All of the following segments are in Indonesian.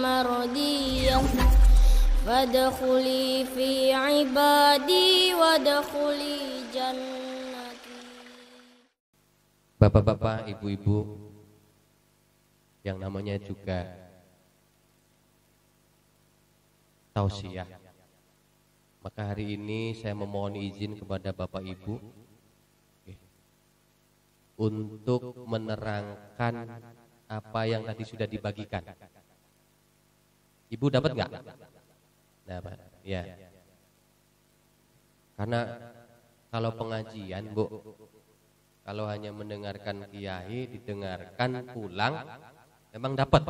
mardiyah fadkhuli fi ibadi wadkhuli jannati. Bapak-bapak, ibu-ibu yang namanya juga tausiah, maka hari ini saya memohon izin kepada Bapak Ibu untuk menerangkan apa yang tadi sudah dibagikan. Ibu dapat nggak? Dapat, ya. Karena kalau pengajian, Bu, kalau hanya mendengarkan kiai, didengarkan pulang, memang dapat.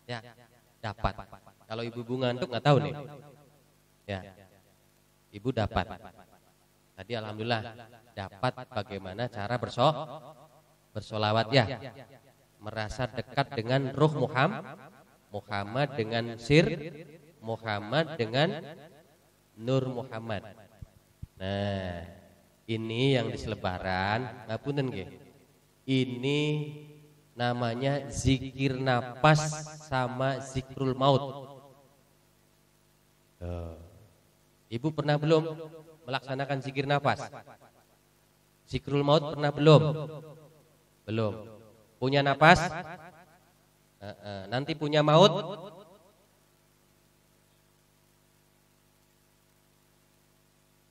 Ya, dapat. Kalau ibu-ibu ngantuk nggak tahu nih. Ya, ibu dapat. Tadi alhamdulillah dapat bagaimana cara bersolawat ya, merasa dekat dengan ruh Muhammad dengan sir Muhammad dengan nur Muhammad. Nah, ini yang di selebaran, ngapunten nggih. Ini namanya zikir nafas sama zikrul maut. Ibu pernah belum melaksanakan zikir nafas? Zikrul maut pernah belum? Belum. Punya nafas? Nanti punya maut?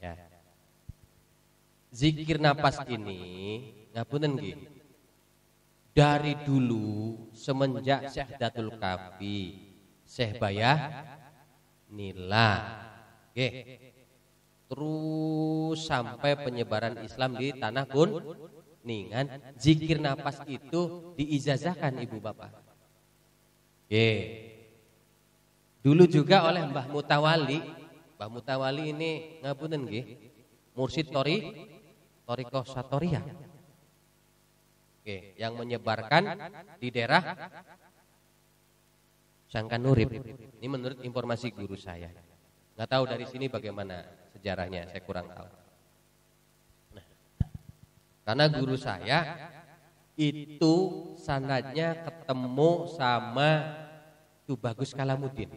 Ya. Zikir nafas ini ngapunten nggih. Dari dulu semenjak Syekh Datul Kafi, Syekh Bayah Nila, terus sampai penyebaran Islam di tanah Kuningan, zikir nafas itu diijazahkan ibu bapak. Dulu juga oleh Mbah Mutawali. Mbah Mutawali ini ngapunten nggih, mursyid Thariqah Satoriyah. Yang menyebarkan di daerah Sangkanurip. Ini menurut informasi guru saya. Nggak tahu dari sini bagaimana sejarahnya, saya kurang tahu. Nah, karena guru saya itu sanadnya ketemu sama Tubagus Kalamuddin.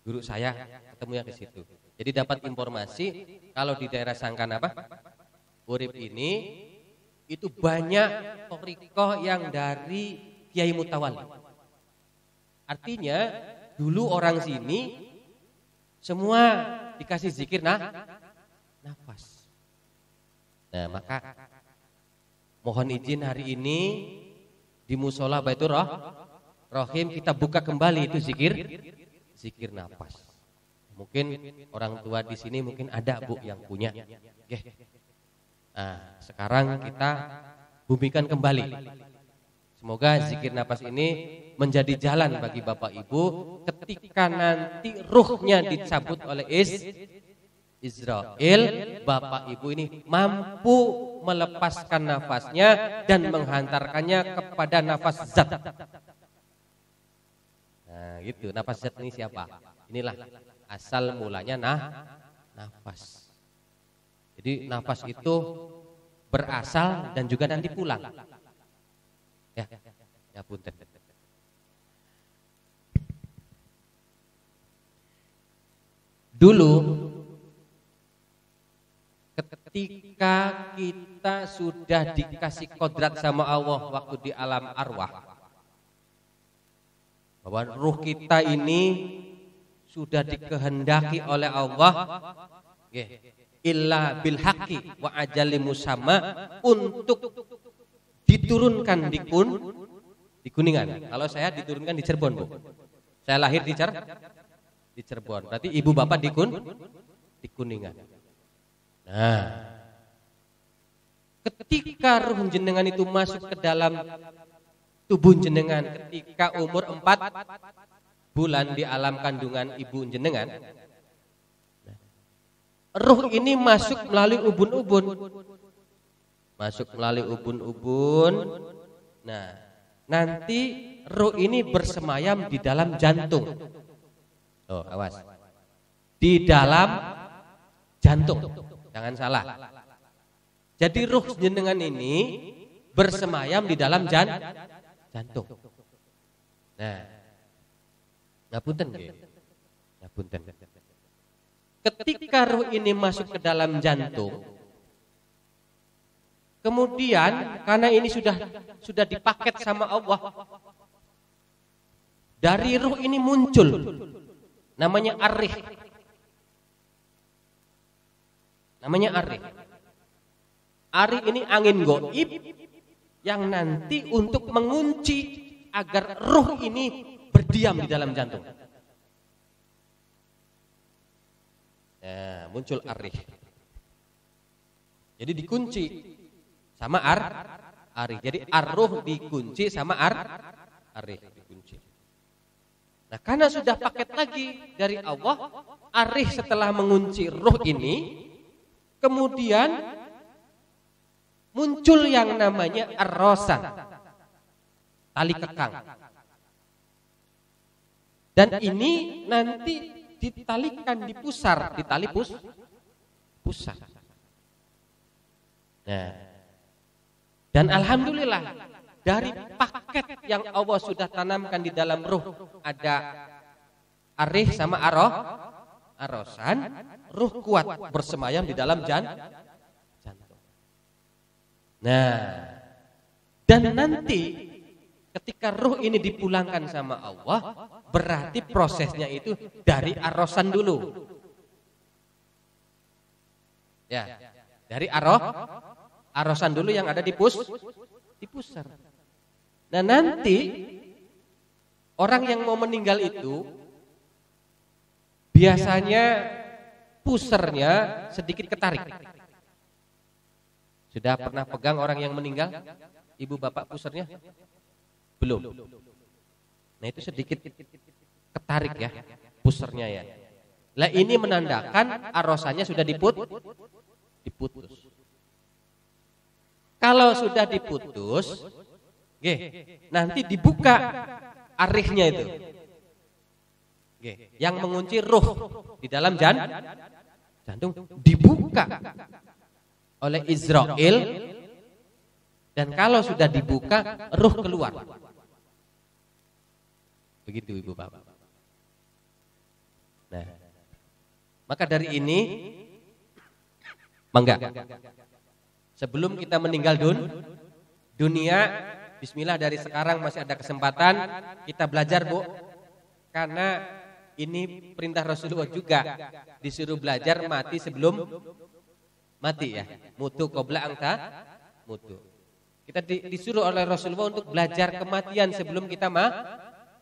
Guru saya ketemunya ke situ. Jadi dapat informasi kalau di daerah Sangkan Urip ini itu banyak thariqah yang dari Kiai Mutawali. Artinya dulu orang sini semua dikasih zikir nafas. Nah, maka mohon izin hari ini di Musola Baitur Rahim kita buka kembali itu zikir nafas. Mungkin orang tua di sini mungkin ada Bu yang punya. Nah, sekarang kita bumikan kembali. Semoga zikir nafas ini menjadi jalan bagi Bapak Ibu ketika nanti ruhnya dicabut oleh Israel, Bapak Ibu ini mampu melepaskan nafasnya dan menghantarkannya kepada nafas zat. Nah, gitu. Nafas zat ini siapa? Inilah asal mulanya nafas. Jadi nafas itu berasal dan juga nanti pulang. Ya punten. Dulu ketika kita sudah dikasih kodrat sama Allah waktu di alam arwah, bahwa ruh kita ini sudah dikehendaki oleh Allah illa bil haqqi wa ajali musamma, untuk diturunkan di Kuningan. Kalau saya diturunkan di Cirebon, Bu. Saya lahir di Cirebon. Berarti ibu bapak di Kuningan. Nah, ketika ruh jenengan itu masuk ke dalam tubuh jenengan ketika umur 4 bulan di alam kandungan ibu jenengan, ruh ini masuk melalui ubun-ubun. Nah, nanti ruh ini bersemayam di dalam jantung. Oh, awas. Di dalam jantung. Jangan salah. Jadi ruh jenengan ini bersemayam di dalam jantung. Nah, ngapunten nggih. Ngapunten. Ketika ruh ini masuk ke dalam jantung, kemudian karena ini sudah dipaket sama Allah, dari ruh ini muncul namanya arih. Namanya arih. Arih ini angin gaib yang nanti untuk mengunci agar ruh ini berdiam di dalam jantung. Nah, muncul arih. Jadi dikunci sama arih. Jadi ar-ruh dikunci sama arih dikunci. Nah, karena sudah paket lagi dari Allah, arih setelah mengunci ruh ini, kemudian muncul yang namanya ar-rosan, tali kekang. Dan ini nanti ditalikan di pusar, di tali pusar. Nah, dan alhamdulillah dari paket yang Allah sudah tanamkan di dalam ruh, ada arih sama arosan, ruh kuat bersemayam di dalam jantung. Nah, dan nanti ketika ruh ini dipulangkan sama Allah, berarti prosesnya itu dari arosan dulu. Ya, dari arosan dulu yang ada di pusar. Nah, nanti orang yang mau meninggal itu biasanya pusarnya sedikit ketarik. Sudah pernah pegang orang yang meninggal? Ibu bapak pusarnya? Belum. Nah, itu sedikit ketarik ya pusarnya ya. Lah ini menandakan arosannya sudah diputus. Kalau sudah diputus, nanti dibuka arihnya itu. Yang mengunci ruh di dalam jantung dibuka oleh Israel, dan kalau sudah dibuka ruh keluar. Begitu Ibu Bapak. Nah, maka dari ini mangga sebelum kita meninggal dunia, bismillah dari sekarang masih ada kesempatan kita belajar, Bu. Karena ini perintah Rasulullah juga, disuruh belajar mati sebelum mati ya. Mutu qabla angka mutu. Kita disuruh oleh Rasulullah untuk belajar kematian sebelum kita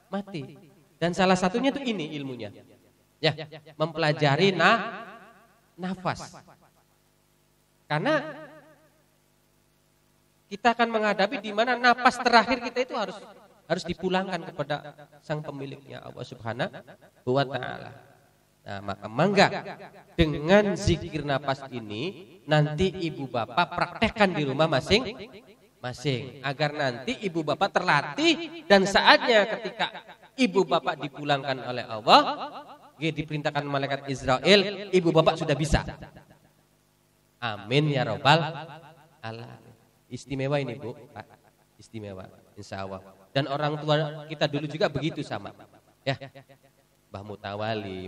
mati. Dan salah satunya itu ini ilmunya. Ya, mempelajari nafas. Karena kita akan menghadapi di mana napas terakhir kita itu harus dipulangkan kepada sang pemiliknya, Allah Subhanahu wa taala. Nah, maka mangga dengan zikir napas ini nanti ibu bapak praktekkan di rumah masing-masing agar nanti ibu bapak terlatih, dan saatnya ketika ibu bapak dipulangkan oleh Allah, diperintahkan malaikat Israel, ibu bapak sudah bisa. Amin ya robbal alamin. Istimewa ini Bu, Pak. Istimewa, insya Allah. Dan orang tua kita dulu juga begitu sama, ya. Mbah Mutawali,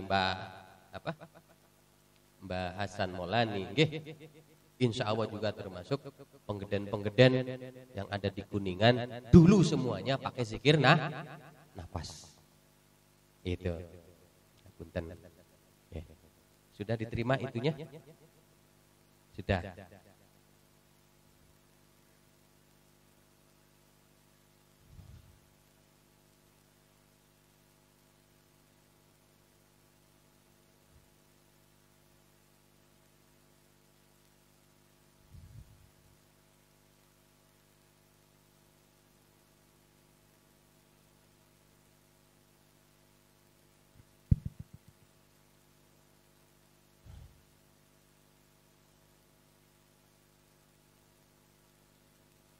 Mbah Hasan Maulani, insya Allah juga termasuk penggeden-penggeden yang ada di Kuningan. Dulu semuanya pakai zikir nafas. Itu. Punten. Ya. Sudah diterima itunya? Sudah.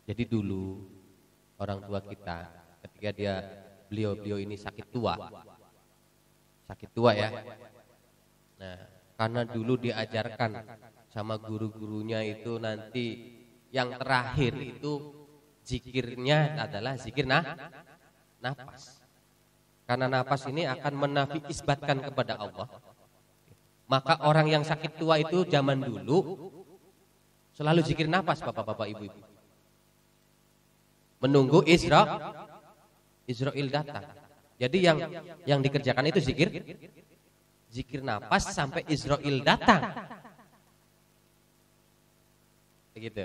Jadi dulu orang tua kita ketika beliau ini sakit tua ya. Nah, karena dulu diajarkan sama guru-gurunya itu nanti yang terakhir itu zikirnya adalah zikir nafas. Karena napas ini akan menafi isbatkan kepada Allah. Maka orang yang sakit tua itu zaman dulu selalu zikir napas, bapak-bapak, ibu-ibu. Menunggu Israil datang. Jadi yang dikerjakan itu zikir napas sampai Israil datang. Begitu.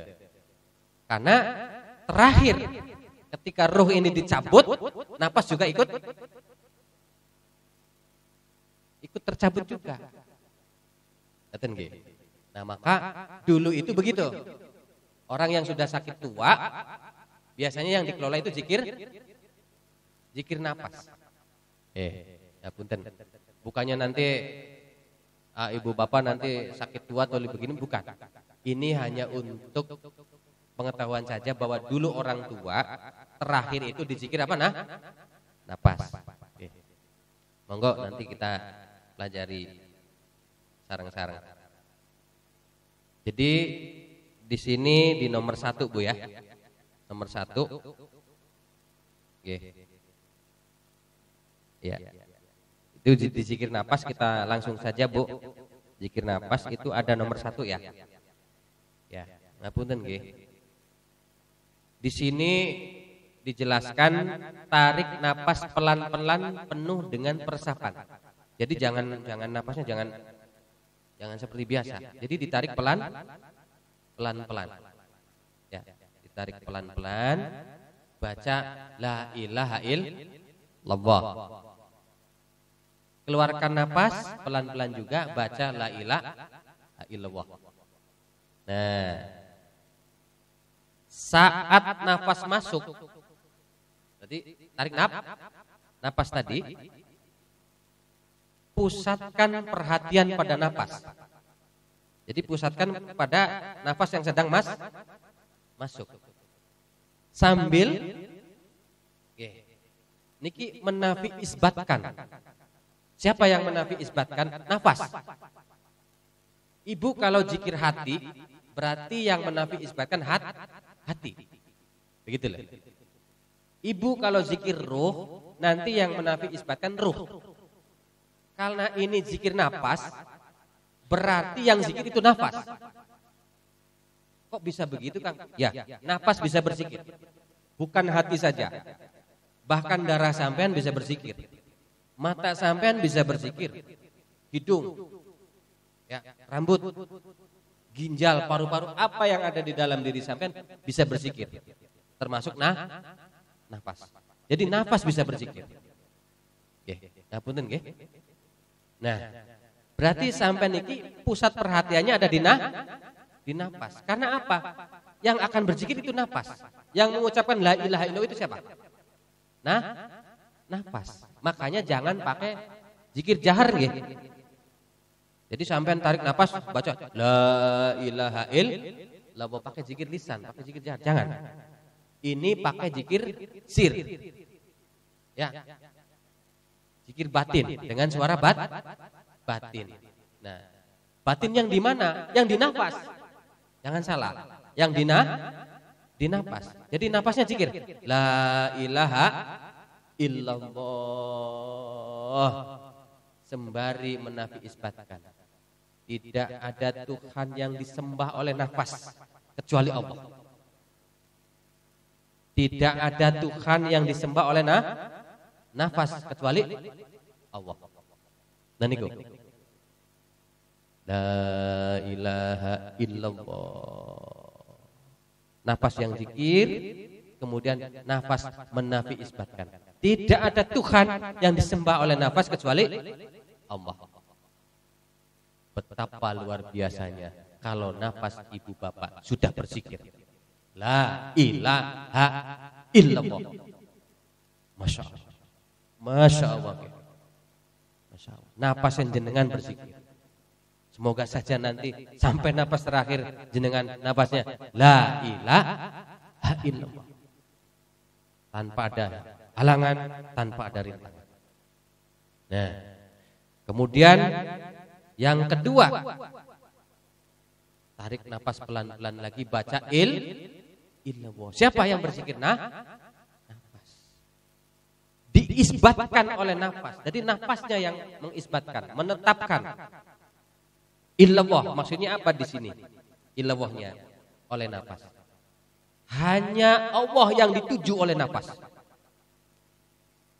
Karena terakhir ketika ruh ini dicabut, napas juga ikut tercabut juga. Nah, maka dulu itu begitu. Orang yang sudah sakit tua biasanya yang dikelola itu zikir napas. Ya punten. Bukannya nanti ibu bapak nanti sakit tua atau begini, bukan. Ini hanya untuk pengetahuan saja bahwa dulu orang tua terakhir itu dizikir apa? Napas. Monggo nanti kita pelajari sarang-sarang. Jadi di sini di nomor 1 Bu ya. Nomor 1. Ya. Itu di zikir napas, kita langsung saja Bu. Zikir napas itu ada nomor 1 ya. Ya, ngapunten nggih. Di sini dijelaskan tarik napas pelan-pelan penuh dengan peresapan. Jadi jangan napasnya jangan seperti biasa. Jadi ditarik pelan-pelan. Ya, ditarik pelan-pelan, baca la ilaha illallah. Keluarkan napas pelan-pelan juga, baca la ilaha illallah. Nah, saat nafas masuk, tadi tarik napas tadi, pusatkan perhatian pada napas. Jadi pusatkan pada napas yang sedang masuk. Sambil niki menafi isbatkan. Siapa yang menafi isbatkan? Nafas. Ibu kalau zikir hati, berarti yang menafi isbatkan hati. Begitulah. Ibu kalau zikir ruh, nanti yang menafi isbatkan ruh. Karena ini zikir napas, berarti yang zikir itu nafas. Kok bisa begitu, Kang? Ya, napas bisa berzikir. Bukan hati saja. Bahkan darah sampean bisa berzikir. Mata sampean bisa berzikir. Hidung, ya, rambut, ginjal, paru-paru, apa yang ada di dalam diri sampean bisa berzikir. Termasuk nafas. Jadi nafas bisa berzikir. Ngapunten nggih. Nah, berarti sampean iki pusat perhatiannya ada di nafas. Karena apa? Yang akan berzikir itu nafas. Yang mengucapkan la ilaha illallah itu siapa? Nafas. Makanya jangan pakai zikir jahar nggih. Jadi sampean tarik nafas baca la ilaha illallah, pakai zikir lisan, pakai zikir jahar, jangan. Ini pakai zikir sir. Ya. Zikir batin dengan suara batin. Nah, batin yang di mana? Yang di nafas. Jangan salah. Yang di nafas. Jadi nafasnya zikir la ilaha illallah, sembari menafi isbatkan tidak ada Tuhan yang disembah oleh nafas kecuali Allah. Tidak ada Tuhan yang disembah oleh nafas kecuali Allah. Nah niku la ilaha illallah, nafas yang zikir, kemudian nafas menafi isbatkan. Tidak ada Tuhan yang disembah oleh nafas kecuali Allah. Betapa luar biasanya kalau nafas ibu bapak sudah berzikir la ilaha illallah. Masya Allah. Masya Allah. Masya Allah. Nafas yang jenengan berzikir. Semoga saja nanti sampai nafas terakhir jenengan nafasnya la ilaha illallah. Tanpa ada halangan, tanpa ada rintangan. Nah, kemudian yang kedua, tarik nafas pelan-pelan lagi, baca illallah. Siapa yang berzikir? Nafas. diisbatkan oleh nafas. Jadi nafasnya yang mengisbatkan, menetapkan. Illallah, maksudnya apa di sini? Illallahnya oleh nafas. Hanya Allah yang dituju oleh nafas.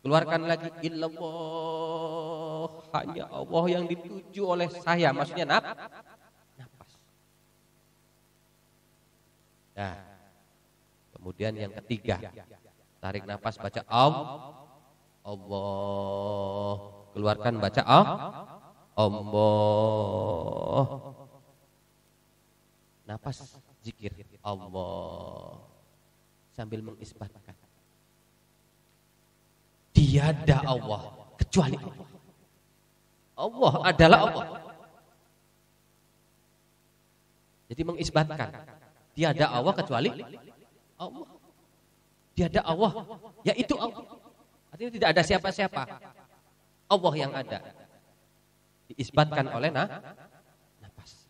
Keluarkan lagi, illallah, hanya Allah yang dituju oleh saya, maksudnya nafas. Nah, kemudian yang ketiga, tarik nafas, baca Allah, keluarkan, baca Allah. Nafas zikir Allah sambil mengisbatkan tiada Allah kecuali Allah. Allah adalah Allah. Jadi mengisbatkan tiada Allah kecuali Allah. Tiada Allah, yaitu Allah. Artinya tidak ada siapa-siapa. Allah yang ada. Diisbatkan oleh nafas.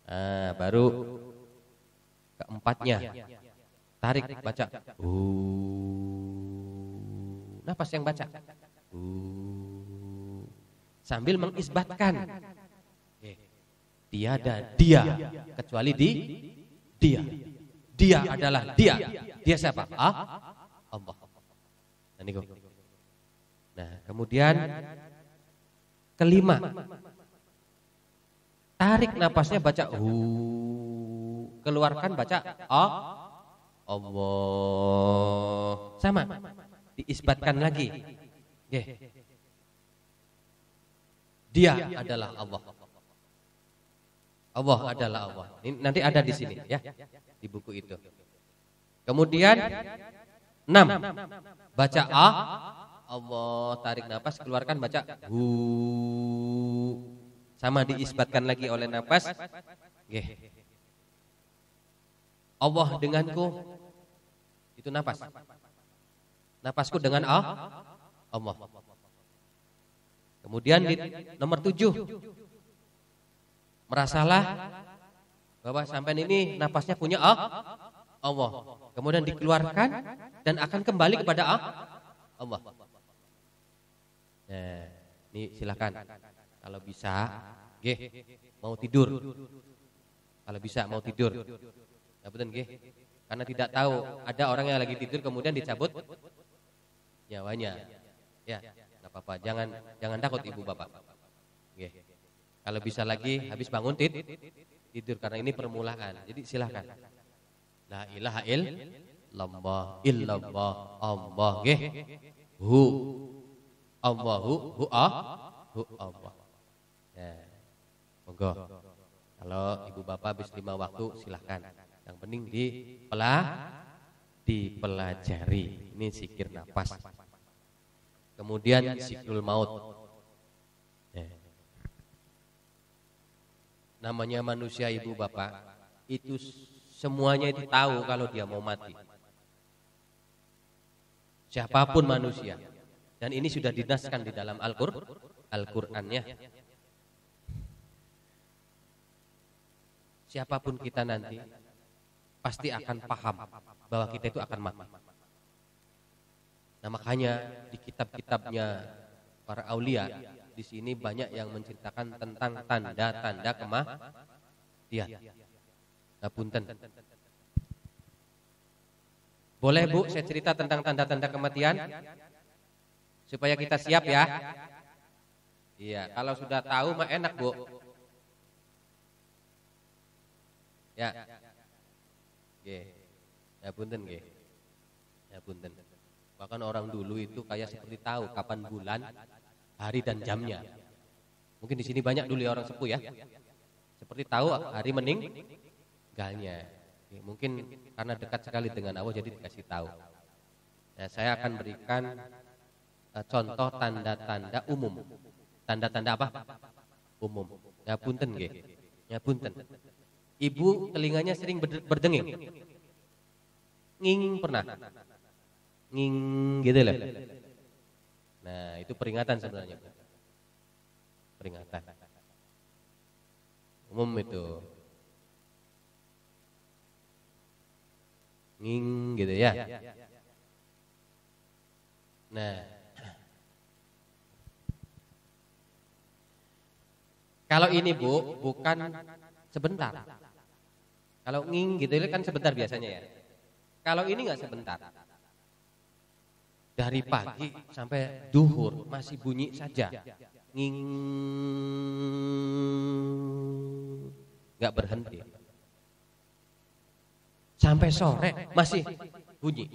Nah, baru keempatnya. Tarik, baca. Nafas yang baca. Sambil mengisbatkan. Tiada dia kecuali dia. Dia adalah dia. Dia siapa? Allah. Nah, kemudian kelima. Tarik napasnya, baca keluarkan, baca Allah. Sama. Diisbatkan lagi. Dia adalah Allah. Allah adalah Allah. Ini nanti ada di sini ya, di buku itu. Kemudian 6. Baca Allah, tarik nafas, keluarkan, baca sama diisbatkan lagi oleh nafas. Allah denganku, itu nafas. Nafasku dengan Allah. Kemudian di nomor 7, merasalah bahwa sampai ini nafasnya punya Allah. Kemudian dikeluarkan dan akan kembali kepada Allah. Nah, ini silakan. Kalau bisa, mau tidur. Kalau bisa mau tidur. Ya betul, karena tidak tahu ada orang yang lagi tidur kemudian dicabut nyawanya. Ya, enggak apa-apa. Jangan takut ibu bapak. Kalau bisa lagi habis bangun tidur karena ini permulaan. Jadi silakan. La ilaha illallah Allah hu Allahu hu Allah. Ya. Monggo. Kalau ibu bapak habis 5 waktu silahkan. Yang penting dipelajari. Ini zikir nafas. Kemudian zikrul maut. Namanya manusia ibu bapak, itu semuanya itu tahu kalau dia mau mati. Siapapun manusia. Dan ini sudah dinaskan di dalam Al-Qur'annya. Siapapun kita nanti pasti akan paham bahwa kita itu akan mati. Nah, makanya di kitab-kitabnya para aulia di sini banyak yang menceritakan tentang tanda-tanda kematian. Nah, punten. Boleh Bu, saya cerita tentang tanda-tanda kematian supaya kita siap ya. Iya, kalau sudah tahu mah enak Bu. Ya. Ya punten nggih. Ya punten. Bahkan orang dulu itu kayak seperti tahu kapan bulan, hari dan jamnya. Mungkin di sini banyak dulu ya orang sepuh ya. Seperti tahu hari meninggalnya. Mungkin karena dekat sekali dengan Allah jadi dikasih tahu. Nah, saya akan berikan contoh tanda-tanda umum. Tanda-tanda apa? Umum. Ya punten nggih. Ya punten. Ibu telinganya sering berdenging. Nging pernah. Nging gitu loh. Nah, itu peringatan sebenarnya. Peringatan. Umum itu. Nging gitu ya. Nah, Kalau ini Bu, bukan sebentar. Kalau nging gitu kan sebentar biasanya ya. Kalau ini nggak sebentar. Dari pagi sampai duhur masih bunyi saja. Nging, nggak berhenti. Sampai sore masih bunyi.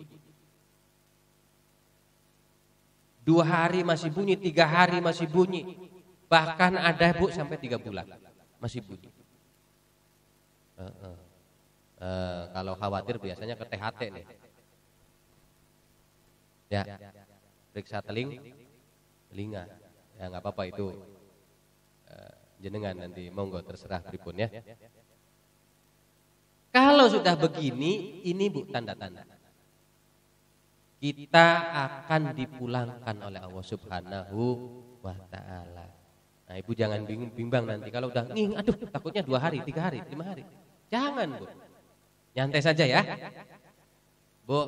2 hari masih bunyi, 3 hari masih bunyi. Bahkan ada Bu sampai 3 bulan masih bunyi. Kalau khawatir biasanya ke THT nih. Ya, periksa telinga. Ya nggak apa-apa itu jenengan nanti monggo terserah pripun ya. Kalau sudah begini, ini Bu tanda-tanda kita akan dipulangkan oleh Allah Subhanahu wa Ta'ala. Nah, Ibu jangan bimbang nanti kalau udah nging, aduh takutnya 2 hari, 3 hari, 5 hari. Jangan Bu, nyantai saja ya. Bu,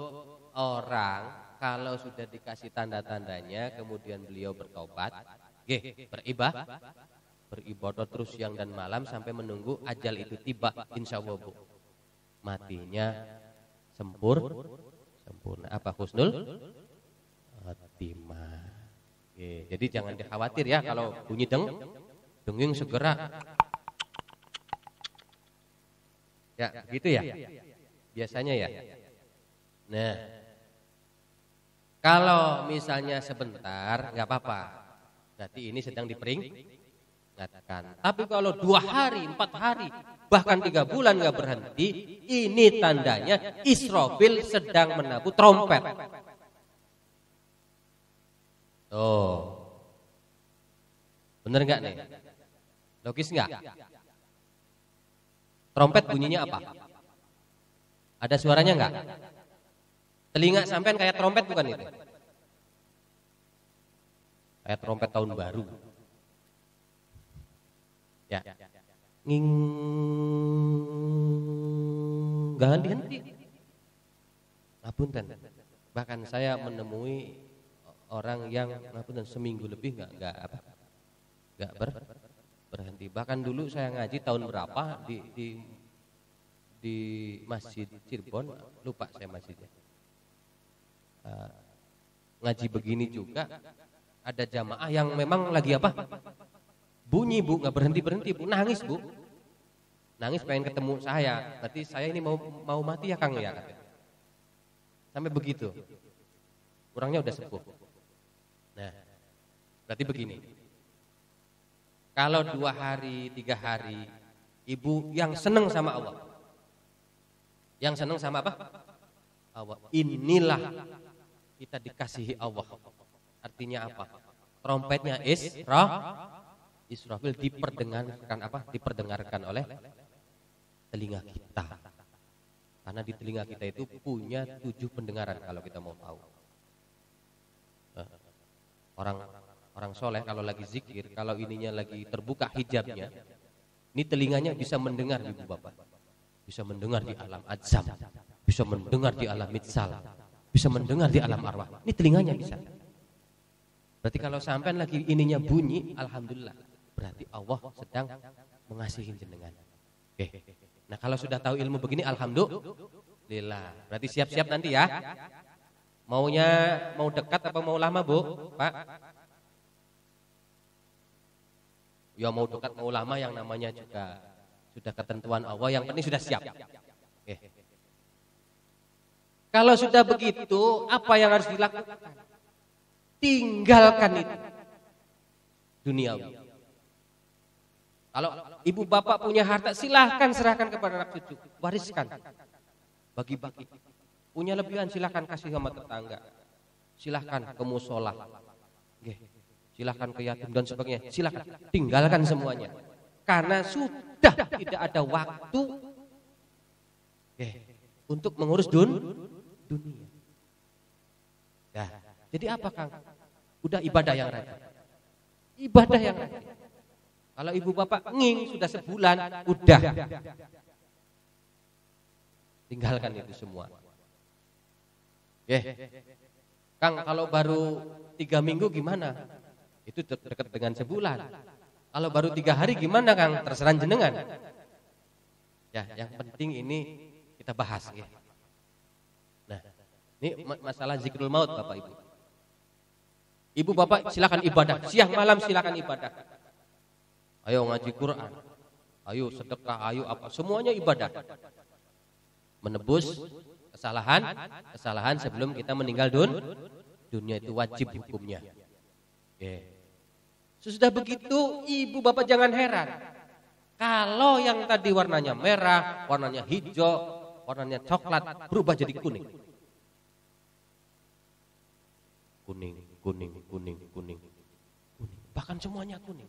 orang kalau sudah dikasih tanda-tandanya kemudian beliau bertobat, beribadah terus siang dan malam sampai menunggu ajal itu tiba, insya Allah Bu, matinya sempurna apa husnul khotimah. Jadi jangan dikhawatir ya kalau bunyi denging segera. Ya, gitu ya. Biasanya ya. Nah, kalau misalnya sebentar nggak apa-apa. Berarti ini sedang diperingatkan. Tapi kalau 2 hari, 4 hari, bahkan 3 bulan nggak berhenti, ini tandanya Israfil sedang menabuh trompet. Oh, bener nggak nih? Logis nggak? Trompet bunyinya apa? Ada suaranya nggak? Telinga sampean kayak trompet bukan itu? Kayak trompet tahun baru. Ya. Nging, nggak henti-henti. Ngapunten. Bahkan saya menemui orang yang ngapunten seminggu lebih nggak berhenti. Bahkan dulu saya ngaji tahun berapa di Masjid Cirebon, lupa saya masjidnya. Ngaji begini juga ada jamaah yang memang lagi apa? Bunyi Bu, nggak berhenti Bu, nangis Bu. Nangis pengen ketemu saya. Berarti saya ini mau mati ya Kang ya. Sampai begitu. Orangnya udah sepuh. Nah, berarti begini. Kalau 2 hari, 3 hari, Ibu yang seneng sama Allah. Yang seneng sama apa? Allah. Inilah kita dikasihi Allah. Artinya apa? Trompetnya Israfil diperdengarkan apa? Diperdengarkan oleh telinga kita. Karena di telinga kita itu punya 7 pendengaran kalau kita mau tahu. Orang soleh kalau lagi zikir, kalau ininya lagi terbuka hijabnya, ini telinganya bisa mendengar Ibu Bapak. Bisa mendengar di alam adzam, bisa mendengar di alam mitsal, bisa mendengar di alam arwah. Ini telinganya bisa. Berarti kalau sampai lagi ininya bunyi, alhamdulillah. Berarti Allah sedang mengasihi jenengan. Oke. Nah kalau sudah tahu ilmu begini, alhamdulillah. Berarti siap-siap nanti ya. Mau dekat apa mau lama Bu, Pak? Ya mau dekat mau lama yang namanya juga sudah ketentuan Allah. Yang penting sudah siap. Oke. Kalau sudah begitu, apa yang harus dilakukan? Tinggalkan itu duniawi. Kalau ibu bapak punya harta, silahkan serahkan kepada anak cucu, wariskan, bagi-bagi. Punya lebihan silahkan kasih sama tetangga, silahkan ke musola, silahkan ke yatim dan sebagainya, silahkan tinggalkan semuanya. Karena sudah tidak ada waktu untuk mengurus dunia. Ya, jadi apa Kang? Udah ibadah yang rajin. Ibadah yang rajin. Kalau ibu bapak nging sudah sebulan, udah. Tinggalkan itu semua. Kang kalau baru 3 minggu gimana? Itu dekat dengan sebulan. Kalau baru 3 hari gimana Kang? Terserah jenengan. Ya, yang penting ini kita bahas ya. Nah, ini masalah zikrul maut Bapak Ibu. Ibu Bapak silakan ibadah, siang malam silakan ibadah. Ayo ngaji Quran. Ayo sedekah, ayo apa, semuanya ibadah. Menebus kesalahan sebelum kita meninggal dunia itu wajib hukumnya. Sesudah begitu ibu bapak jangan heran. Kalau yang tadi warnanya merah, warnanya hijau, warnanya coklat berubah jadi kuning. Kuning. Bahkan semuanya kuning.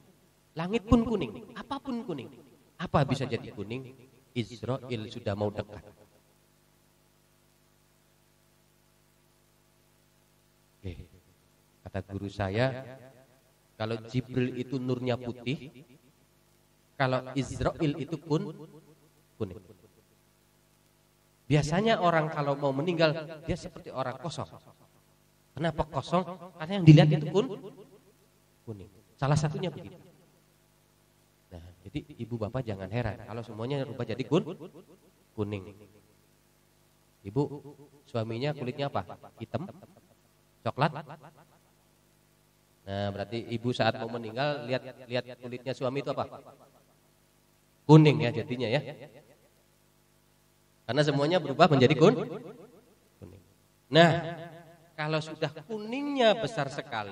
Langit pun kuning, apapun kuning. Apa bisa jadi kuning? Israel sudah mau dekat. Kata guru saya, kalau Jibril itu nurnya putih, kalau Israel itu kuning. Biasanya orang kalau mau meninggal, dia seperti orang kosong. Kenapa kosong? Karena yang dilihat itu kuning. Salah satunya begitu. Nah, jadi ibu bapak jangan heran kalau semuanya rubah jadi kuning. Ibu, suaminya kulitnya apa? Hitam? Coklat? Nah, berarti ibu saat mau meninggal lihat kulitnya suami itu apa? Kuning ya jadinya ya. Karena semuanya berubah menjadi kuning. Nah, kalau sudah kuningnya besar sekali,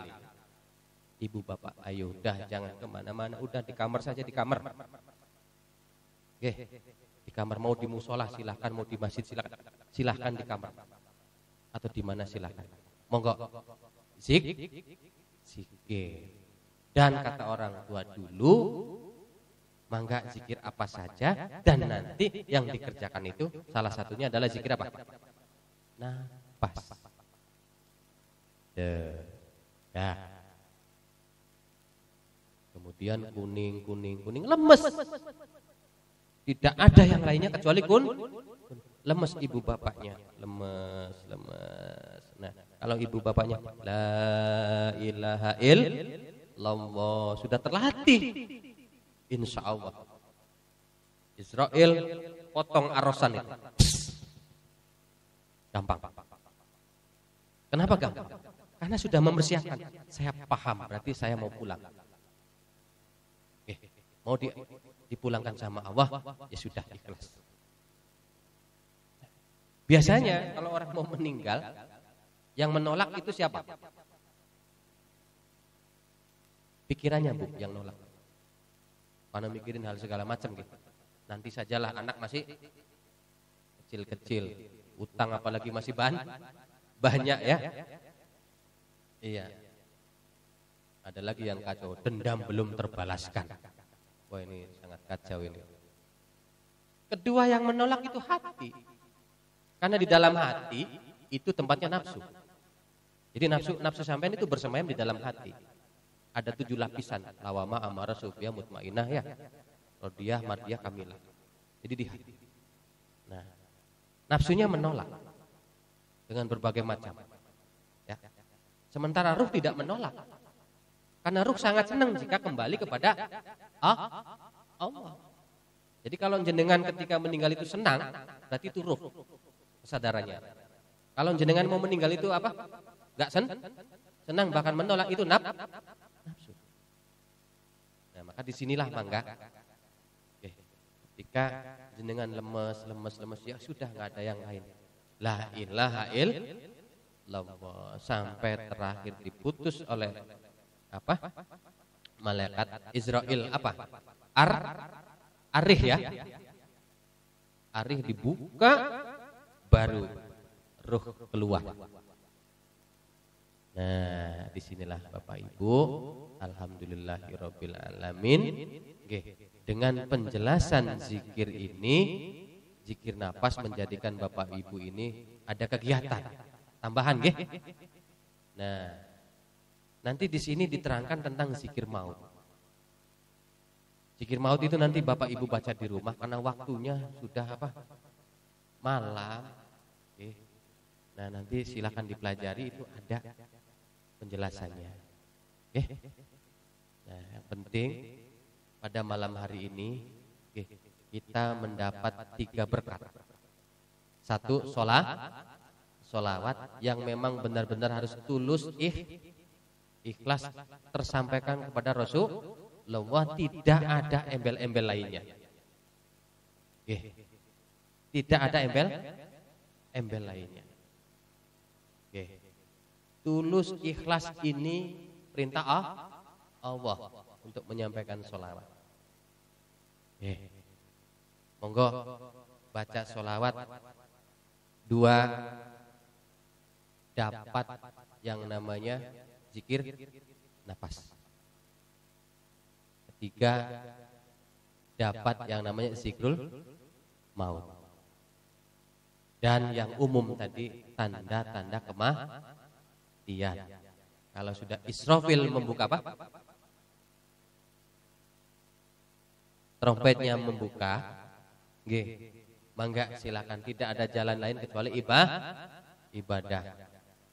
ibu bapak, ayo udah jangan kemana-mana, udah di kamar saja, di kamar. Oke, di kamar, mau di musola silahkan, mau di masjid silahkan di kamar. Atau di mana silahkan. Monggo. Zikir. Dan kata orang tua dulu, mangga zikir apa saja, dan nanti yang dikerjakan itu salah satunya adalah zikir apa? Nafas. Dah. Kemudian kuning, lemes. Tidak ada yang lainnya kecuali lemes ibu bapaknya, lemes. Nah, kalau ibu bapaknya la ilaha illallah sudah terlatih, insya Allah Israel potong arosan itu gampang. Kenapa gampang? Karena sudah mempersiapkan. Saya paham, berarti saya mau pulang. Mau dipulangkan sama Allah, ya sudah ikhlas. Biasanya kalau orang mau meninggal, yang menolak itu siapa? Pikirannya Bu, yang nolak. Karena mikirin hal segala macam gitu. Nanti sajalah, anak masih kecil-kecil, utang apalagi masih banyak ya. Iya. Ada lagi yang kacau, dendam belum terbalaskan. Wah, ini sangat kacau ini. Kedua yang menolak itu hati. Karena di dalam hati itu tempatnya nafsu. Jadi nafsu sampean itu bersemayam di dalam hati. Ada 7 lapisan, lawama, amarah, sufiyah, mutmainah ya. Rodiyah, mardiyah, kamilah. Jadi di hati. Nah, nafsunya menolak dengan berbagai macam. Ya. Sementara ruh tidak menolak. Karena ruh sangat senang jika kembali kepada Allah. Jadi kalau jenengan ketika meninggal itu senang, berarti itu ruh kesadarannya. Kalau jenengan mau meninggal itu apa? Enggak senang, bahkan menolak, itu nafsu. Nah, maka disinilah mangga. Ketika jenengan lemes, ya sudah, enggak ada yang lain. La ilaha illallah, sampai terakhir diputus oleh apa? Malaikat Israel apa? Arih ya. Arih dibuka, baru ruh keluar. Nah, disinilah Bapak Ibu, alhamdulillahirabbil alamin. Dengan penjelasan zikir ini, zikir nafas menjadikan Bapak Ibu ini ada kegiatan tambahan, nggih. Nah, nanti di sini diterangkan tentang zikir maut. Zikir maut itu nanti Bapak Ibu baca di rumah karena waktunya sudah apa? Malam. Nah, nanti silakan dipelajari, itu ada penjelasannya. Nah, yang penting pada malam hari ini kita mendapat 3 berkat. 1, sholawat yang memang benar-benar harus tulus ikhlas tersampaikan kepada Rasulullah, tidak ada embel-embel lainnya. Tidak ada embel lainnya. Tulus ikhlas ini perintah Allah untuk menyampaikan sholawat. Monggo baca sholawat 2, dapat yang namanya zikir nafas. 3, dapat yang namanya zikrul maut. Dan yang umum tadi tanda-tanda kematian. Kalau sudah Israfil membuka apa? Trompetnya membuka. Mangga silakan, tidak ada jalan lain kecuali ibadah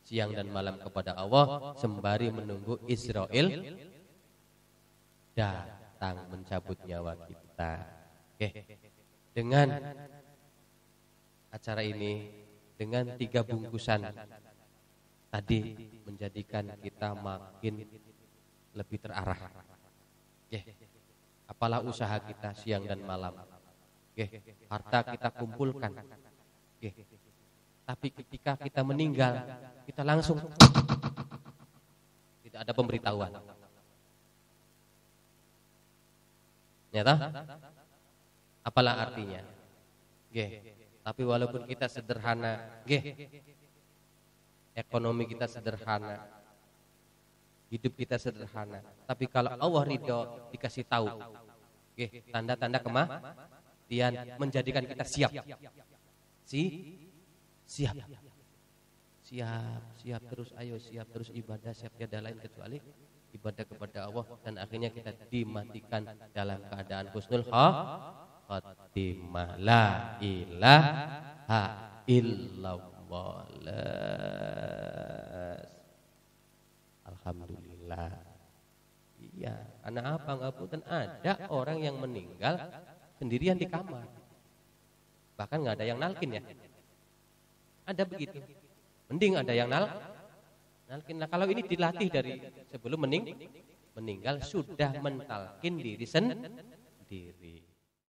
siang dan malam kepada Allah sembari menunggu Israel datang mencabut nyawa kita. Dengan acara ini, dengan 3 bungkusan tadi menjadikan kita makin lebih terarah. Apalah usaha kita siang dan malam. Harta kita kumpulkan. Tapi ketika kita meninggal, kita langsung tidak ada pemberitahuan. Nyata? Apalah artinya? Tapi walaupun kita sederhana, ekonomi kita sederhana, hidup kita sederhana, tapi kalau Allah ridho dikasih tahu, tanda-tanda kematian menjadikan kita siap terus, ayo siap terus ibadah, siap tiada lain kecuali ibadah kepada Allah, dan akhirnya kita dimatikan dalam keadaan husnul khatimah. La ilaha illallah. Alhamdulillah. Iya, anak apa ngapunten, ada orang yang meninggal sendirian di kamar. Bahkan nggak ada yang nalkin ya. Ada begitu. Mending ada yang nalkin. Nah, kalau ini dilatih dari sebelum meninggal sudah mentalkin diri sendiri.